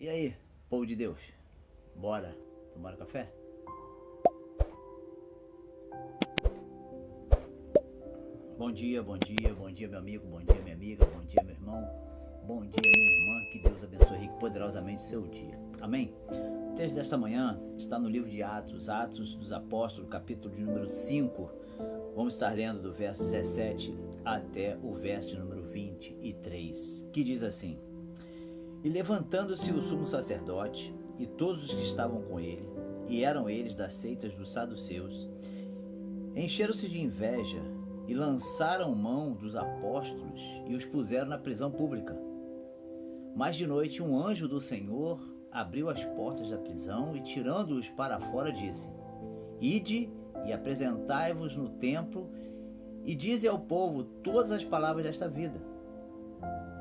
E aí, povo de Deus, bora tomar um café? Bom dia, bom dia, bom dia meu amigo, bom dia minha amiga, bom dia meu irmão, bom dia minha irmã, que Deus abençoe rico e poderosamente seu dia, amém? O texto desta manhã está no livro de Atos, Atos dos Apóstolos, capítulo de número 5, vamos estar lendo do verso 17 até o verso de número 23, que diz assim: E levantando-se o sumo sacerdote e todos os que estavam com ele, e eram eles das seitas dos saduceus, encheram-se de inveja e lançaram mão dos apóstolos e os puseram na prisão pública. Mas de noite um anjo do Senhor abriu as portas da prisão e, tirando-os para fora, disse: Ide e apresentai-vos no templo e dize ao povo todas as palavras desta vida.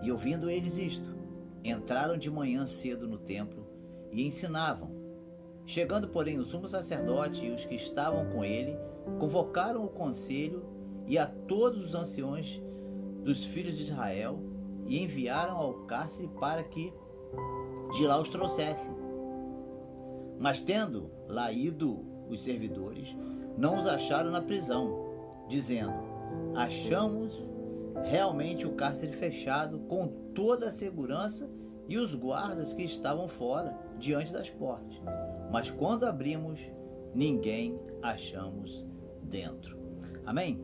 E ouvindo eles isto, entraram de manhã cedo no templo e ensinavam. Chegando, porém, o sumo sacerdote e os que estavam com ele, convocaram o conselho e a todos os anciões dos filhos de Israel e enviaram ao cárcere para que de lá os trouxessem. Mas tendo lá ido os servidores, não os acharam na prisão, dizendo: Achamos realmente o cárcere fechado com toda a segurança e os guardas que estavam fora, diante das portas. Mas quando abrimos, ninguém achamos dentro. Amém?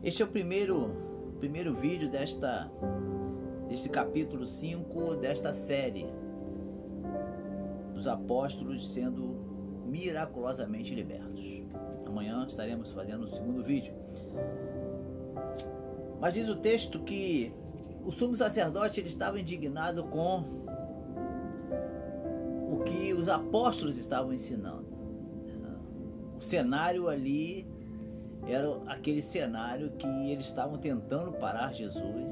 Este é o primeiro vídeo deste capítulo 5 desta série dos apóstolos sendo miraculosamente libertos. Amanhã estaremos fazendo o segundo vídeo. Mas diz o texto que o sumo sacerdote ele estava indignado com o que os apóstolos estavam ensinando. O cenário ali era aquele cenário que eles estavam tentando parar Jesus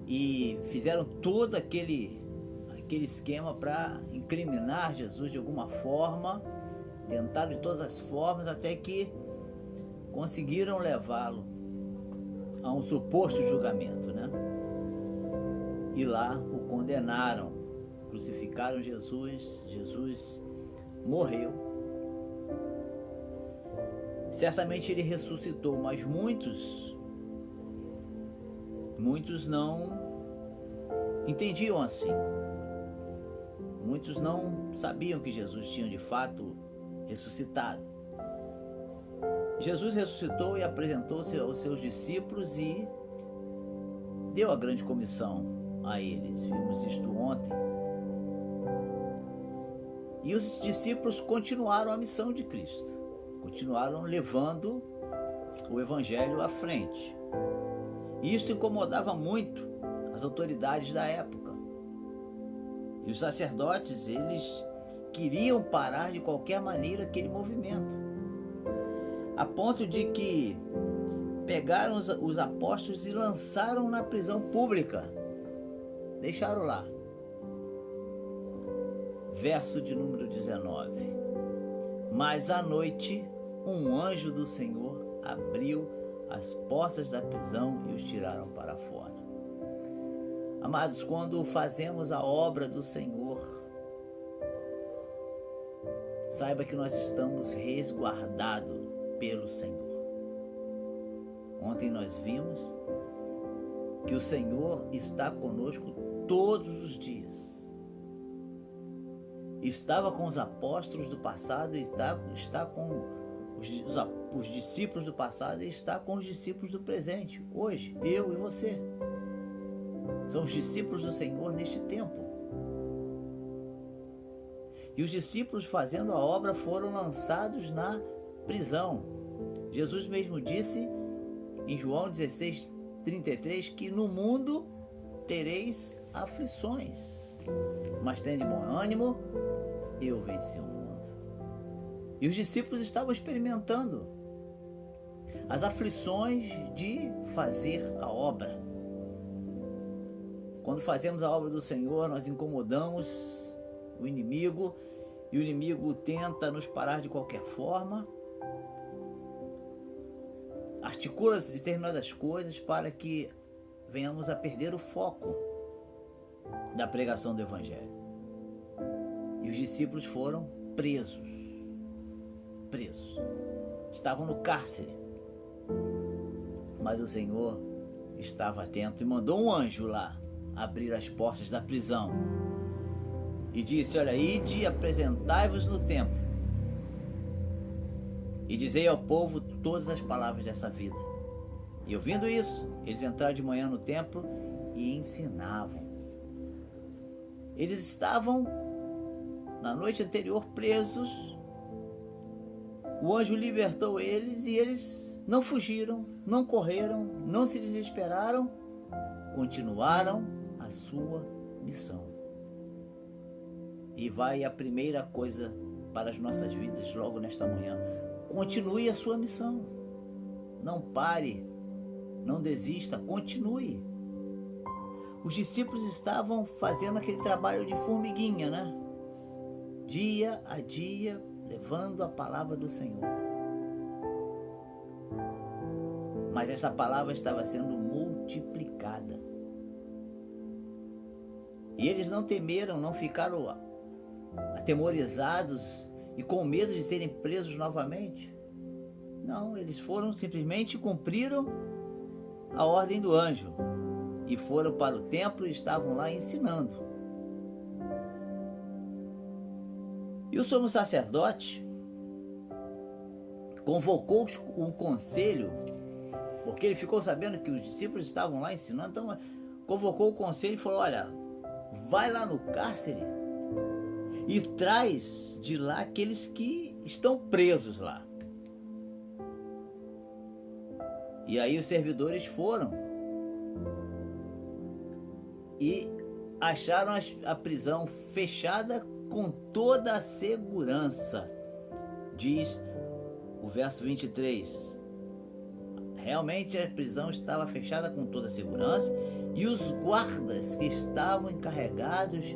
e fizeram todo aquele esquema para incriminar Jesus de alguma forma, tentaram de todas as formas até que conseguiram levá-lo a um suposto julgamento, né? E lá o condenaram, crucificaram Jesus, Jesus morreu. Certamente ele ressuscitou, mas muitos não entendiam assim. Muitos não sabiam que Jesus tinha de fato ressuscitado. Jesus ressuscitou e apresentou-se aos seus discípulos e deu a grande comissão a eles. Vimos isto ontem. E os discípulos continuaram a missão de Cristo. Continuaram levando o evangelho à frente. E isso incomodava muito as autoridades da época. E os sacerdotes, eles queriam parar de qualquer maneira aquele movimento. A ponto de que pegaram os apóstolos e lançaram na prisão pública. Deixaram lá. Verso de número 19. Mas à noite, um anjo do Senhor abriu as portas da prisão e os tiraram para fora. Amados, quando fazemos a obra do Senhor, saiba que nós estamos resguardados pelo Senhor. Ontem nós vimos que o Senhor está conosco todos os dias. Estava com os apóstolos do passado, está com os discípulos do passado e está com os discípulos do presente, hoje, eu e você. Somos discípulos do Senhor neste tempo. E os discípulos fazendo a obra foram lançados na prisão. Jesus mesmo disse em João 16:33 que no mundo tereis aflições, mas tende bom ânimo, eu venci o mundo. E os discípulos estavam experimentando as aflições de fazer a obra. Quando fazemos a obra do Senhor, nós incomodamos o inimigo, e o inimigo tenta nos parar de qualquer forma, articula determinadas coisas para que venhamos a perder o foco. da pregação do Evangelho. E os discípulos foram presos. Estavam no cárcere. Mas o Senhor estava atento e mandou um anjo lá abrir as portas da prisão. E disse: olha, ide e apresentai-vos no templo. E dizei ao povo todas as palavras dessa vida. E ouvindo isso, eles entraram de manhã no templo e ensinavam. Eles estavam na noite anterior presos. O anjo libertou eles e eles não fugiram, não correram, não se desesperaram, continuaram a sua missão. E vai a primeira coisa para as nossas vidas logo nesta manhã: continue a sua missão. Não pare, não desista, continue. Os discípulos estavam fazendo aquele trabalho de formiguinha, né? Dia a dia, levando a palavra do Senhor. Mas essa palavra estava sendo multiplicada. E eles não temeram, não ficaram atemorizados e com medo de serem presos novamente. Não, eles foram simplesmente cumpriram a ordem do anjo e foram para o templo e estavam lá ensinando. E o sumo sacerdote convocou o conselho, porque ele ficou sabendo que os discípulos estavam lá ensinando, então convocou o conselho e falou: olha, vai lá no cárcere e traz de lá aqueles que estão presos lá. E aí os servidores foram e acharam a prisão fechada com toda a segurança. Diz o verso 23. Realmente a prisão estava fechada com toda a segurança e os guardas que estavam encarregados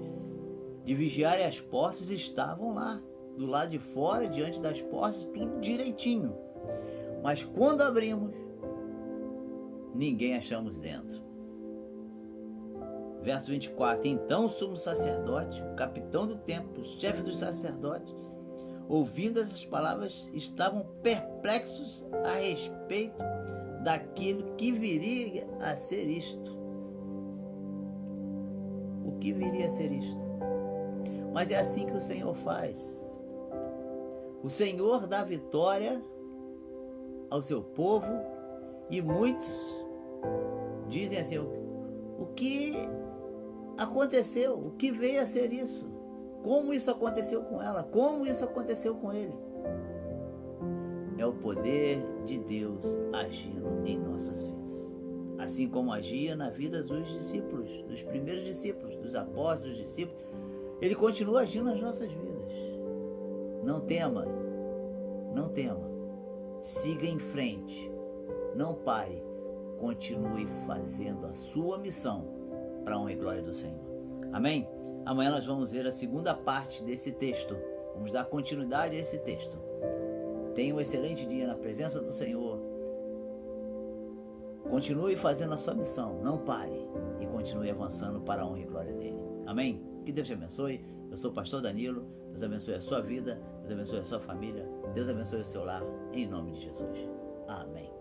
de vigiar as portas estavam lá, do lado de fora, diante das portas, tudo direitinho. Mas quando abrimos, ninguém achamos dentro. Verso 24. Então o sumo sacerdote, o capitão do templo, o chefe dos sacerdotes, ouvindo essas palavras, estavam perplexos a respeito daquilo que viria a ser isto. O que viria a ser isto? Mas é assim que o Senhor faz. O Senhor dá vitória ao seu povo e muitos dizem assim: o que aconteceu? O que veio a ser isso? Como isso aconteceu com ela? Como isso aconteceu com ele? É o poder de Deus agindo em nossas vidas. Assim como agia na vida dos discípulos, dos primeiros discípulos, dos apóstolos, dos discípulos, ele continua agindo nas nossas vidas. Não tema, não tema. Siga em frente. Não pare. Continue fazendo a sua missão para a honra e glória do Senhor. Amém? Amanhã nós vamos ver a segunda parte desse texto. Vamos dar continuidade a esse texto. Tenha um excelente dia na presença do Senhor. Continue fazendo a sua missão. Não pare. E continue avançando para a honra e glória dele. Amém? Que Deus te abençoe. Eu sou o pastor Danilo. Deus abençoe a sua vida. Deus abençoe a sua família. Deus abençoe o seu lar. Em nome de Jesus. Amém.